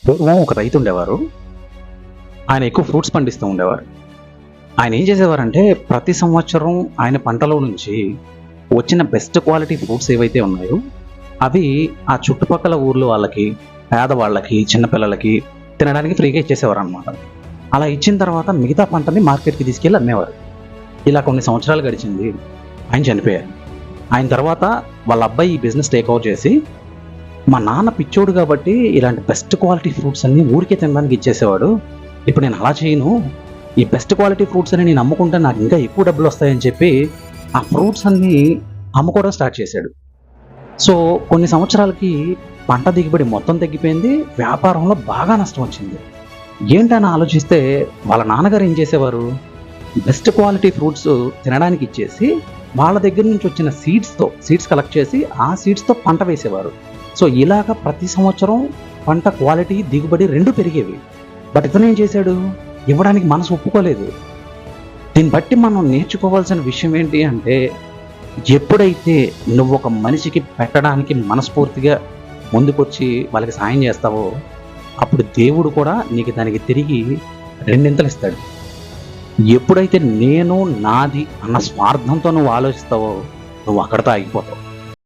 పూర్వం ఒక రైతు ఉండేవారు. ఆయన ఎక్కువ ఫ్రూట్స్ పండిస్తూ ఉండేవారు. ఆయన ఏం చేసేవారంటే ప్రతి సంవత్సరం ఆయన పంటలో నుంచి వచ్చిన బెస్ట్ క్వాలిటీ ఫ్రూట్స్ ఏవైతే ఉన్నాయో అవి ఆ చుట్టుపక్కల ఊర్లో వాళ్ళకి, పేదవాళ్ళకి, చిన్నపిల్లలకి తినడానికి ఫ్రీగా ఇచ్చేసేవారు అనమాట. అలా ఇచ్చిన తర్వాత మిగతా పంటని మార్కెట్కి తీసుకెళ్ళి అమ్మేవారు. ఇలా కొన్ని సంవత్సరాలు గడిచింది. ఆయన చనిపోయారు. ఆయన తర్వాత వాళ్ళ అబ్బాయి ఈ బిజినెస్ టేక్ ఓవర్ చేసి, మా నాన్న పిచ్చోడు కాబట్టి ఇలాంటి బెస్ట్ క్వాలిటీ ఫ్రూట్స్ అన్ని ఊరికే తినడానికి ఇచ్చేసేవాడు. ఇప్పుడు నేను అలా చేయను, ఈ బెస్ట్ క్వాలిటీ ఫ్రూట్స్ అని నేను అమ్ముకుంటే నాకు ఇంకా ఎక్కువ డబ్బులు వస్తాయని చెప్పి ఆ ఫ్రూట్స్ అన్ని అమ్ముకోవడం స్టార్ట్ చేశాడు. సో కొన్ని సంవత్సరాలకి పంట దిగుబడి మొత్తం తగ్గిపోయింది. వ్యాపారంలో బాగా నష్టం వచ్చింది. ఏంటని ఆలోచిస్తే వాళ్ళ నాన్నగారు ఏం చేసేవారు, బెస్ట్ క్వాలిటీ ఫ్రూట్స్ తినడానికి ఇచ్చేసి వాళ్ళ దగ్గర నుంచి వచ్చిన సీడ్స్ కలెక్ట్ చేసి ఆ సీడ్స్తో పంట వేసేవారు. సో ఇలాగ ప్రతి సంవత్సరం పంట క్వాలిటీ, దిగుబడి రెండు పెరిగేవి. బట్ ఇతను ఏం చేశాడు, ఇవ్వడానికి మనసు ఒప్పుకోలేదు. దీన్ని బట్టి మనం నేర్చుకోవాల్సిన విషయం ఏంటి అంటే, ఎప్పుడైతే నువ్వు ఒక మనిషికి పెట్టడానికి మనస్ఫూర్తిగా ముందుకొచ్చి వాళ్ళకి సాయం చేస్తావో అప్పుడు దేవుడు కూడా నీకు దానికి తిరిగి రెండింతలు ఇస్తాడు. ఎప్పుడైతే నేను నాది అన్న స్వార్థంతో నువ్వు ఆలోచిస్తావో నువ్వు అక్కడితో ఆగిపోతావు.